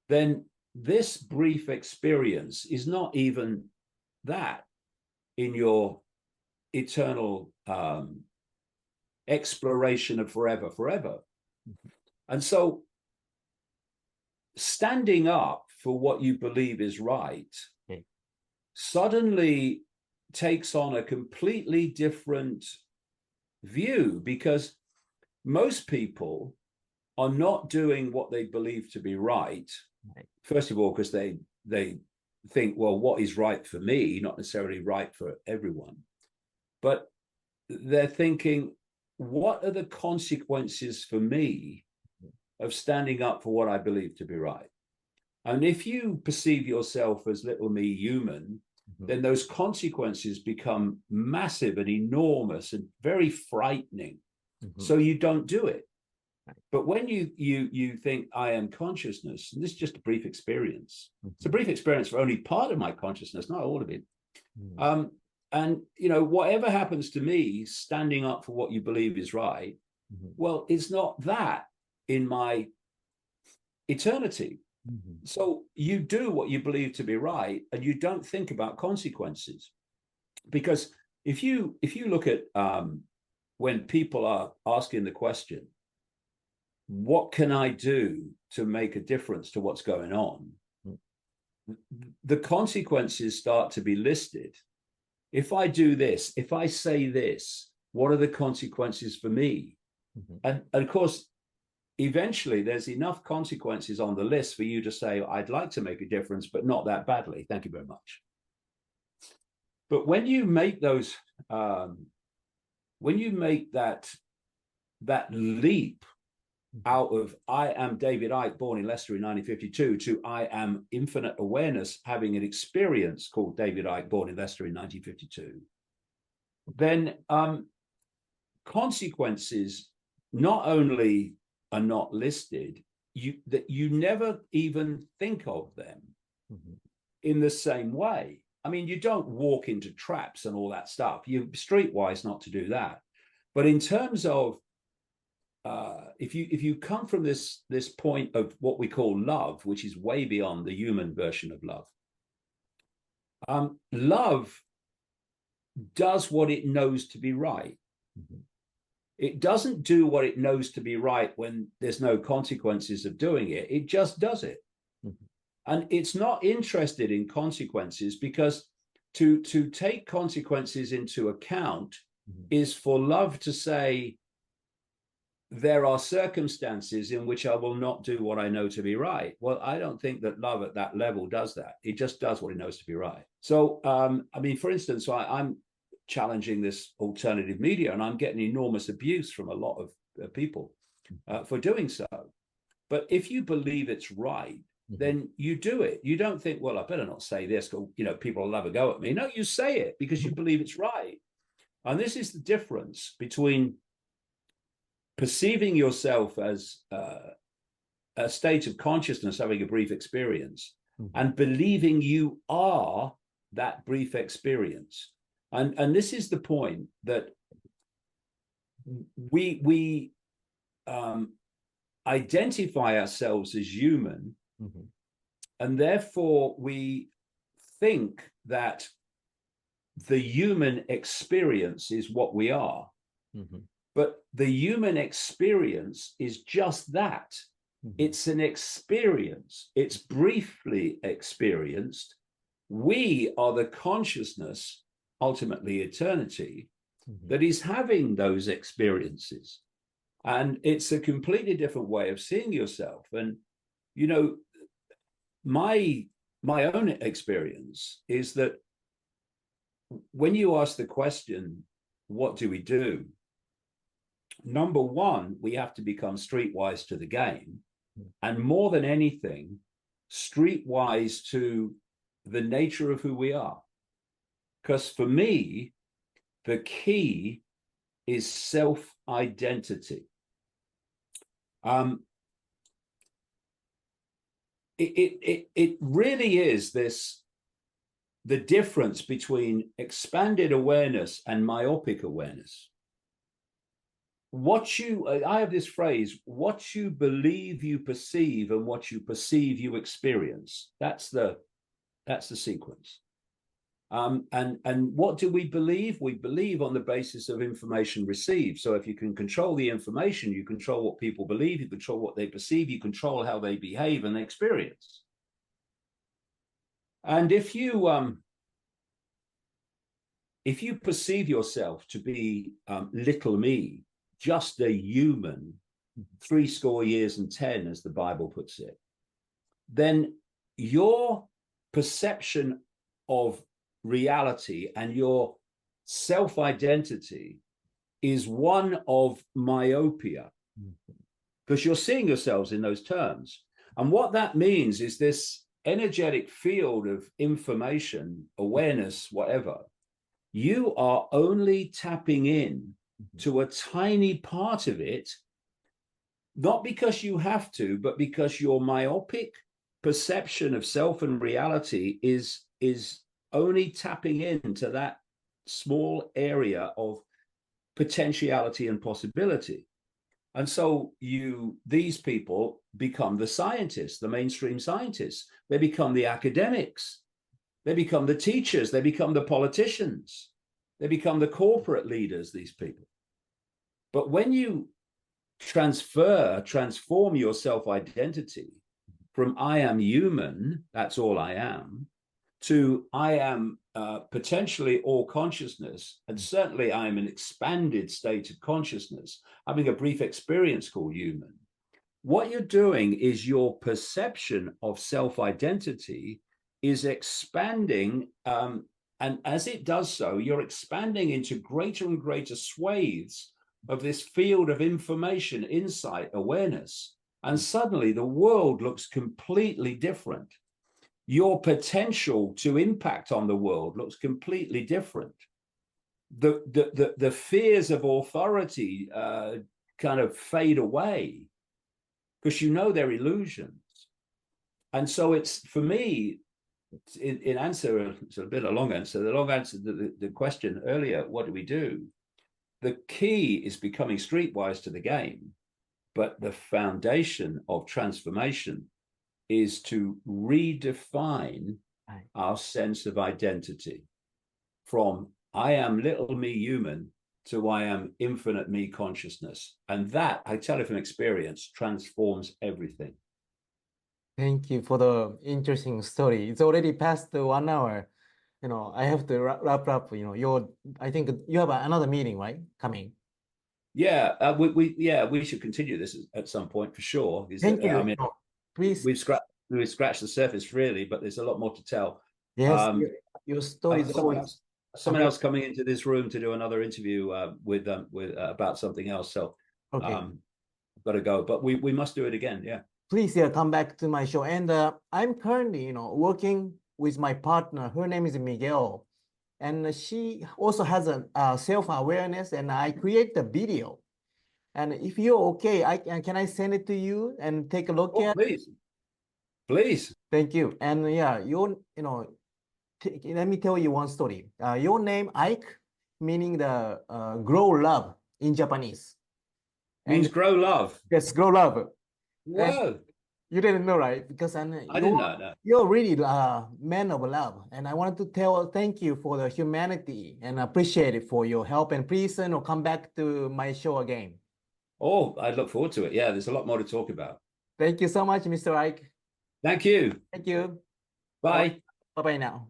then this brief experience is not even that in your eternal exploration of forever. And so standing up for what you believe is right suddenly takes on a completely different view, because most people are not doing what they believe to be right. First of all, because they think, well, what is right for me, not necessarily right for everyone. But they're thinking, what are the consequences for me of standing up for what I believe to be right? And if you perceive yourself as little me human, then those consequences become massive and enormous and very frightening. So you don't do it. But when you think I am consciousness, and this is just a brief experience, it's a brief experience for only part of my consciousness, not all of it. And you know, whatever happens to me standing up for what you believe is right, well, it's not that in my eternity. So you do what you believe to be right, and you don't think about consequences. Because if you look at when people are asking the question, what can I do to make a difference to what's going on? The consequences start to be listed. If I do this, if I say this, what are the consequences for me? And of course, eventually there's enough consequences on the list for you to say, I'd like to make a difference, but not that badly. Thank you very much. But when you make those, when you make that leap out of I am David Icke, born in Leicester in 1952, to I am infinite awareness, having an experience called David Icke, born in Leicester in 1952, then consequences not only are not listed, that you never even think of them in the same way. I mean, you don't walk into traps and all that stuff. You're streetwise not to do that. But in terms of if you come from this point of what we call love, which is way beyond the human version of love, love does what it knows to be right. It doesn't do what it knows to be right when there's no consequences of doing it. It just does it. And it's not interested in consequences, because to take consequences into account is for love to say, there are circumstances in which I will not do what I know to be right. Well, I don't think that love at that level does that. It just does what it knows to be right. So, I mean, for instance, I'm challenging this alternative media, and I'm getting enormous abuse from a lot of people for doing so. But if you believe it's right, then you do it. You don't think, well, I better not say this, because, you know, people will have a go at me. No, you say it because you believe it's right. And this is the difference between perceiving yourself as a state of consciousness, having a brief experience, and believing you are that brief experience. And this is the point, that we identify ourselves as human, and therefore we think that the human experience is what we are. But the human experience is just that. It's an experience. It's briefly experienced. We are the consciousness, ultimately eternity, that is having those experiences. And it's a completely different way of seeing yourself. And, you know, my own experience is that when you ask the question, what do we do? Number one, we have to become streetwise to the game. And more than anything, streetwise to the nature of who we are. Because for me, the key is self-identity. It really is the difference between expanded awareness and myopic awareness. I have this phrase, what you believe you perceive and what you perceive you experience. That's the sequence. And what do we believe? We believe on the basis of information received. So if you can control the information, you control what people believe, you control what they perceive, you control how they behave and experience. And if you perceive yourself to be little me, just a human, 70 years and 10, as the Bible puts it, then your perception of reality and your self-identity is one of myopia, because you're seeing yourselves in those terms. And what that means is this energetic field of information, awareness, whatever, you are only tapping in to a tiny part of it, not because you have to, but because your myopic perception of self and reality is only tapping into that small area of potentiality and possibility. And so these people become the scientists, the mainstream scientists. They become the academics. They become the teachers. They become the politicians. They become the corporate leaders, these people. But when you transform your self-identity from I am human, that's all I am, to I am potentially all consciousness, and certainly I am an expanded state of consciousness, having a brief experience called human. What you're doing is your perception of self-identity is expanding, and as it does so, you're expanding into greater and greater swathes of this field of information, insight, awareness, and suddenly the world looks completely different. Your potential to impact on the world looks completely different. The fears of authority kind of fade away because you know they're illusions. And so it's, for me, in answer, it's a bit of a long answer, the long answer to the question earlier, what do we do? The key is becoming streetwise to the game, but the foundation of transformation is to redefine our sense of identity from I am little me human to I am infinite me consciousness. And that, I tell you from experience, transforms everything. Thank you for the interesting story. It's already past the 1 hour. I have to wrap up. I think you have another meeting, right? Coming. Yeah, we should continue this at some point for sure. Thank you. I mean, please. We've scratched the surface really, but there's a lot more to tell. Yes, your story is always. Someone else coming into this room to do another interview with about something else. So okay, I've got to go, but we must do it again. Yeah. Please, come back to my show. And I'm currently, working with my partner. Her name is Miguel, and she also has a self-awareness. And I create the video. And if you're okay, can I send it to you and take a look at? Please. Thank you. And let me tell you one story. Your name Ike, meaning the grow love in Japanese. Means grow love. Yes, grow love. Whoa. You didn't know, right? Because I didn't know. No. You're really a man of love. And I wanted to thank you for the humanity and appreciate it for your help. And please come back to my show again. Oh, I look forward to it. Yeah, there's a lot more to talk about. Thank you so much, Mr. Ike. Thank you. Thank you. Bye. Bye-bye now.